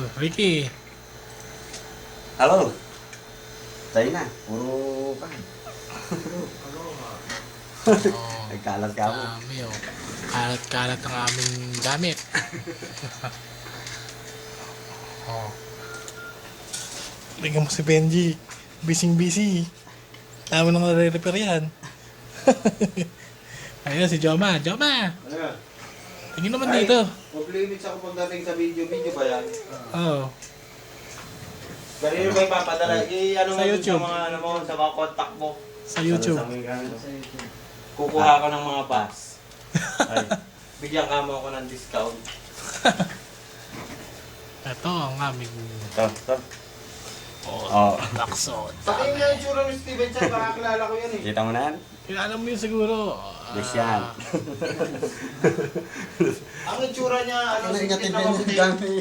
Oh, Ricky. Halo. Tayo na. Puro pa. Oh, Nagkalat ka mo. dami oh. Kalat-kalat ang aming gamit. Oh. Tingnan mo si Benji. Busy. Tama nang nare-repair yan. Ayun si Joma. Joma! Ano? Tingin naman Ay, dito. Off-limits ako pagdating sa video. Video ba yan? Oh. Kanino ba ipapadala? Ano Sa mo dun YouTube. sa mga, ano mo, sa mga contact mo? Sa YouTube. Kukuha ko ng mga pass. Ay, bigyan ka mo ako ng discount. Ito ang aming Ito. oh, Lakson. Pati yung itsura ni Steven Chan, makakilala ko yan eh. Kita mo na yan? Kilala mo yun siguro. Yes yan. Ang itsura niya, ano, Ano yung simple na katibin mabuti. yung dami?